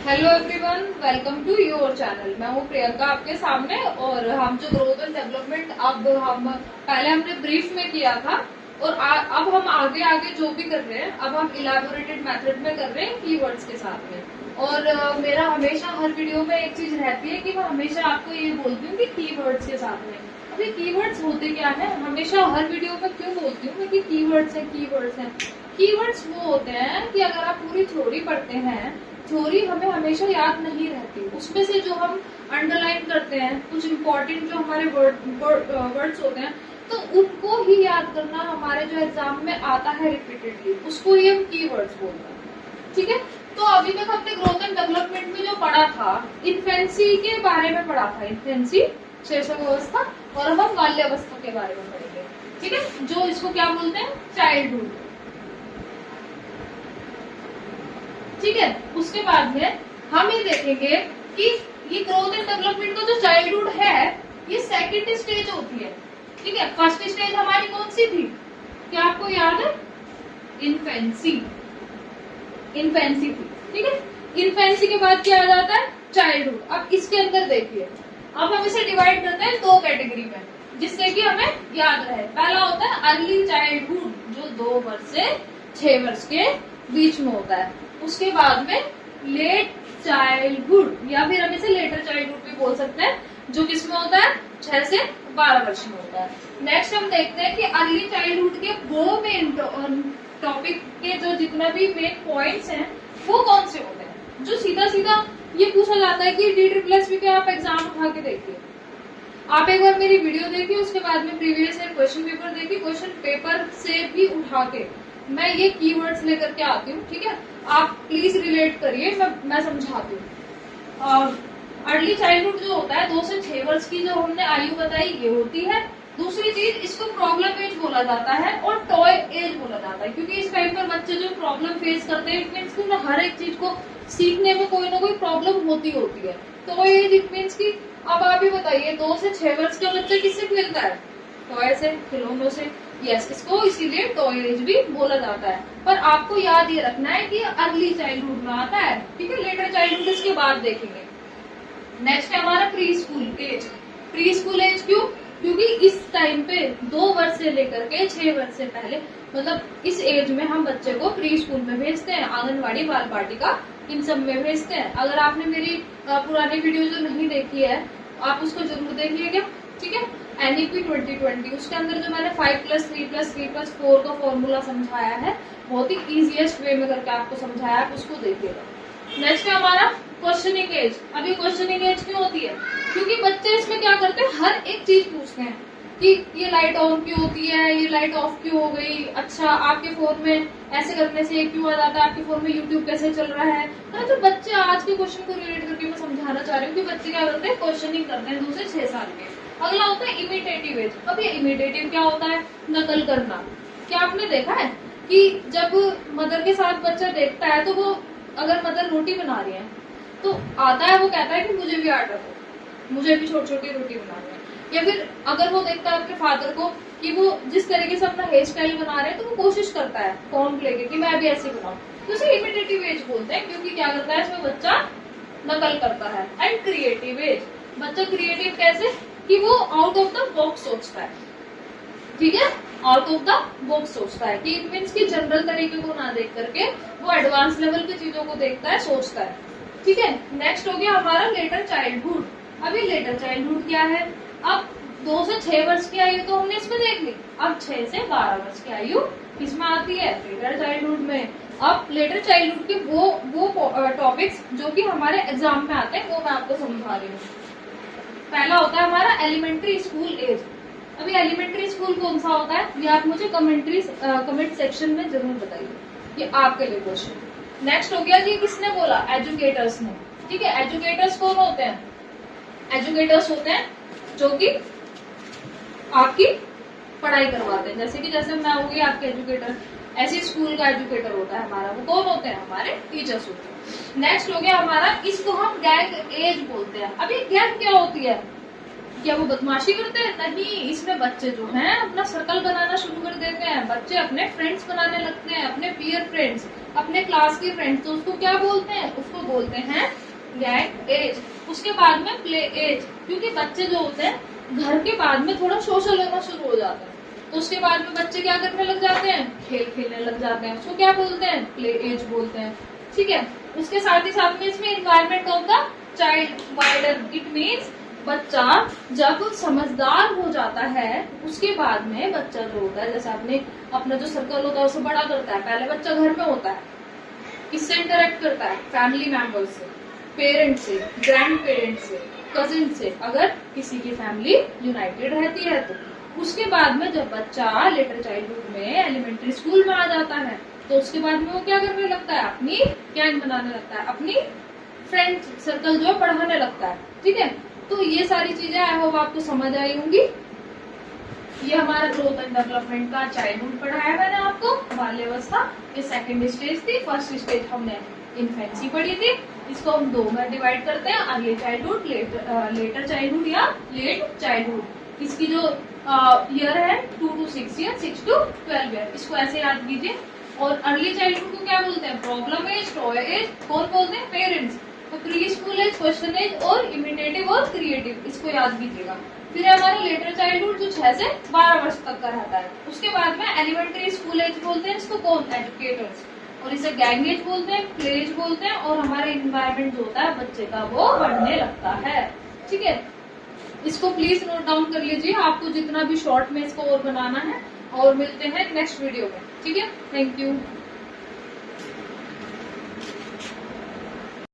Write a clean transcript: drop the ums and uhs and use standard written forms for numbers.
Hello everyone, welcome to your channel. मैं हूँ प्रियंका आपके सामने। और हम जो ग्रोथ एंड डेवलपमेंट अब हम पहले हमने ब्रीफ में किया था और अब हम आगे आगे जो भी कर रहे हैं अब हम इलेबोरेटेड मेथड में कर रहे हैं कीवर्ड्स के साथ में। और मेरा हमेशा हर वीडियो में एक चीज रहती है कि मैं हमेशा आपको ये बोलती हूँ कि कीवर्ड्स के साथ में। अब ये कीवर्ड्स होते क्या है, हमेशा हर वीडियो में क्यों बोलती हूँ कि कीवर्ड्स है कीवर्ड्स है। कीवर्ड्स वो होते हैं कि अगर आप पूरी थ्योरी पढ़ते हैं, थ्योरी हमें हमेशा याद नहीं रहती, उसमें से जो हम अंडरलाइन करते हैं कुछ इंपॉर्टेंट जो हमारे वर्ड्स होते हैं तो उनको ही याद करना हमारे जो एग्जाम में आता है रिपीटेडली, उसको ही हम कीवर्ड्स बोलते हैं। ठीक है, तो अभी तक हमने ग्रोथ एंड डेवलपमेंट में जो पढ़ा था, इन्फेंसी के बारे में पढ़ा था, इन्फेंसी शैशव अवस्था, और अब हम बाल्यावस्था के बारे में पढ़ेंगे। ठीक है, जो इसको क्या बोलते हैं, चाइल्डहुड। ठीक है, उसके बाद में हम ये देखेंगे कि ये ग्रोथ एंड डेवलपमेंट का जो चाइल्डहुड है ये सेकंड स्टेज होती है। ठीक है, फर्स्ट स्टेज हमारी कौन सी थी, क्या आपको याद है, इन्फेंसी। इन्फेंसी थी। ठीक है, इन्फेंसी के बाद क्या आ जाता है, चाइल्डहुड। अब इसके अंदर देखिए, अब हम इसे डिवाइड करते हैं दो कैटेगरी में जिससे कि हमें याद रहे। पहला होता है अर्ली चाइल्डहुड, जो 2 वर्ष से 6 वर्ष के बीच में होता है। उसके बाद में लेट चाइल्डहुड, या फिर हम इसे लेटर चाइल्डहुड भी बोल सकते हैं, जो किसमें होता है 6 से 12 वर्ष में होता है। नेक्स्ट हम देखते हैं कि अर्ली चाइल्डहुड के वो मेन टॉपिक के जो जितना भी मेन पॉइंट्स हैं वो कौन से होते हैं, जो सीधा सीधा ये पूछा जाता है कि DSSB के आप एग्जाम उठा के देखिए। आप एक बार मेरी वीडियो देखिए, उसके बाद में प्रीवियस ईयर क्वेश्चन पेपर देखिए, क्वेश्चन पेपर से भी उठा के मैं ये कीवर्ड्स लेकर के आती हूँ। ठीक है, आप प्लीज रिलेट करिए, मैं समझाती हूँ। अर्ली चाइल्डहुड जो होता है 2 से 6 वर्ष की जो हमने आयु बताई ये होती है। दूसरी चीज, इसको प्रॉब्लम एज बोला जाता है और टॉय एज बोला जाता है, क्योंकि इस टाइम पर बच्चे जो प्रॉब्लम फेस करते हैं, इट मीन्स की हर एक चीज को सीखने में कोई ना कोई प्रॉब्लम होती है। टॉय एज इट मीन्स की, अब आप ही बताइए 2 से 6 वर्ष का बच्चा किससे खेलता है, टॉय से, खिलौनों से। यस, इसको इसीलिए टॉय एज भी बोला जाता है। पर आपको याद ये रखना है कि अर्ली चाइल्डहुड में आता है। ठीक है, लेटर चाइल्डहुड इसके बाद देखेंगे। नेक्स्ट है हमारा preschool age. Preschool age क्यों, क्योंकि इस टाइम पे 2 वर्ष से लेकर के 6 वर्ष से पहले, मतलब इस एज में हम बच्चे को प्री स्कूल में भेजते हैं, आंगनवाड़ी, बाल वाटिका, इन सब में भेजते हैं। अगर आपने मेरी पुरानी वीडियो जो नहीं देखी है आप उसको जरूर देखिएगा। ठीक है, NEP 2020, उसके अंदर जो मैंने 5+3+3+4 का फॉर्मूला समझाया है, बहुत ही इजीएस्ट वे में करके आपको समझाया है, आप उसको देखिएगा। नेक्स्ट है हमारा क्वेश्चनिंग एज। अब ये क्वेश्चनिंग एज क्यों होती है, क्योंकि बच्चे इसमें क्या करते हैं, हर एक चीज पूछते हैं कि ये लाइट ऑन क्यों होती है, ये लाइट ऑफ क्यों हो गई, अच्छा आपके फोन में ऐसे करने से क्यों आ जाता है, आपके फोन में यूट्यूब कैसे चल रहा है। तो बच्चे आज के क्वेश्चन को रिलेट करके मैं समझाना चाह रही हूँ कि बच्चे क्या करते हैं, क्वेश्चनिंग करते हैं 2 से 6 साल के। अगला होता है इमिटेटिव एज। अब ये इमिटेटिव क्या होता है, नकल करना। क्या आपने देखा है कि जब मदर के साथ बच्चा देखता है तो वो, अगर मदर रोटी बना रही है तो आता है, वो कहता है कि मुझे भी आटा दो, मुझे भी छोटी छोटी रोटी बनानी है। या फिर अगर वो देखता है अपने फादर को कि वो जिस तरीके से अपना हेयर स्टाइल बना रहे हैं तो वो कोशिश करता है फॉर्म लेके कि मैं भी ऐसे बनाऊं। तो उसे इमिटेटिव एज बोलते हैं, क्योंकि क्या करता है इसमें बच्चा नकल करता है। एंड क्रिएटिव एज, बच्चा क्रिएटिव कैसे, कि वो आउट ऑफ द बॉक्स सोचता है। ठीक है, आउट ऑफ द बॉक्स सोचता है, कि इट मीन्स की जनरल तरीके को ना देख करके वो एडवांस लेवल की चीजों को देखता है, सोचता है। ठीक है, नेक्स्ट हो गया हमारा लेटर चाइल्डहुड। अभी लेटर चाइल्डहुड क्या है, अब 2 से 6 वर्ष की आयु तो हमने इसमें देख ली, अब 6 से 12 वर्ष की आयु किसमें आती है, लेटर चाइल्डहुड में। अब लेटर चाइल्डहुड के वो टॉपिक्स जो कि हमारे एग्जाम में आते हैं वो मैं आपको समझा रही हूँ। पहला होता है हमारा एलिमेंट्री स्कूल एज। अभी एलिमेंट्री स्कूल कौन सा होता है ये आप मुझे कमेंट सेक्शन में जरूर बताइए, ये आपके लिए क्वेश्चन। नेक्स्ट हो गया जी, किसने बोला, एजुकेटर्स ने। ठीक है, एजुकेटर्स कौन होते हैं, एजुकेटर्स होते हैं जो कि आपकी पढ़ाई करवाते हैं। जैसे मैं होगी आपके एजुकेटर, ऐसे स्कूल का एजुकेटर होता है हमारा, वो कौन होते हैं, हमारे टीचर्स होते हैं। नेक्स्ट हो गया हमारा, इसको हम गैंग एज बोलते हैं। अब ये गैंग क्या होती है, क्या वो बदमाशी करते हैं, नहीं, इसमें बच्चे जो हैं अपना सर्कल बनाना शुरू कर देते हैं, बच्चे अपने फ्रेंड्स बनाने लगते हैं, अपने पीयर फ्रेंड्स। अपने क्लास के फ्रेंड्स, तो उसको क्या बोलते हैं, उसको बोलते हैं गैंग एज। उसके बाद में प्ले एज, क्योंकि बच्चे जो होते हैं घर के बाद में थोड़ा सोशल होना शुरू हो जाता है, तो उसके बाद में बच्चे क्या करने लग जाते हैं, खेल खेलने लग जाते हैं, उसको क्या बोलते हैं, प्ले एज बोलते हैं। ठीक है, उसके साथ ही साथ में इसमें environment of the child wider, it means बच्चा जब समझदार हो जाता है उसके बाद में बच्चा जो होता है, जैसे आपने अपना जो सर्कल होता है उसे बड़ा करता है। पहले बच्चा घर में होता है, किससे इंटरेक्ट करता है, फैमिली मेंबर्स से, पेरेंट्स से, ग्रैंड पेरेंट्स से, कजिन से, अगर किसी की फैमिली यूनाइटेड रहती है तो। उसके बाद में जब बच्चा लेटर चाइल्डहुड में एलिमेंट्री स्कूल में आ जाता है, तो उसके बाद में वो क्या करने लगता है, अपनी गैंग बनाने लगता है, अपनी फ्रेंड सर्कल जो बढ़ाने लगता है। ठीक है, तो ये सारी चीजें आई होप आपको समझ आई होंगी। ये हमारा ग्रोथ एंड डेवलपमेंट का चाइल्डहुड पढ़ाया मैंने आपको, बाल्यावस्था। ये सेकंड स्टेज थी। फर्स्ट स्टेज हमने इन्फेंसी पढ़ी थी। इसको हम दो में डिवाइड करते हैं, अर्ली चाइल्डहुड, लेटर चाइल्डहुड या लेट चाइल्डहुड। इसकी जो ईयर है 2 to 6 ईयर, 6 to 12 ईयर, इसको ऐसे याद कीजिए। और अर्ली चाइल्डहुड को क्या बोलते हैं, प्रॉब्लम एज, टॉय एज, कौन बोलते हैं, पेरेंट्स। तो preschool age, question age और इमिटेटिव और क्रिएटिव, इसको याद कीजिएगा। फिर है हमारा लेटर चाइल्डहुड जो 6 से 12 वर्ष तक का रहता है। उसके बाद में एलिमेंट्री स्कूल एज बोलते हैं इसको, कौन, एजुकेटर्स, और इसे गैंग एज बोलते हैं, प्ले एज बोलते हैं। और हमारा इन्वायरमेंट जो होता है बच्चे का वो बढ़ने लगता है। ठीक है, इसको प्लीज नोट डाउन कर लीजिए, आपको जितना भी शॉर्ट में इसको और बनाना है। और मिलते हैं नेक्स्ट वीडियो में। ठीक है, थैंक यू।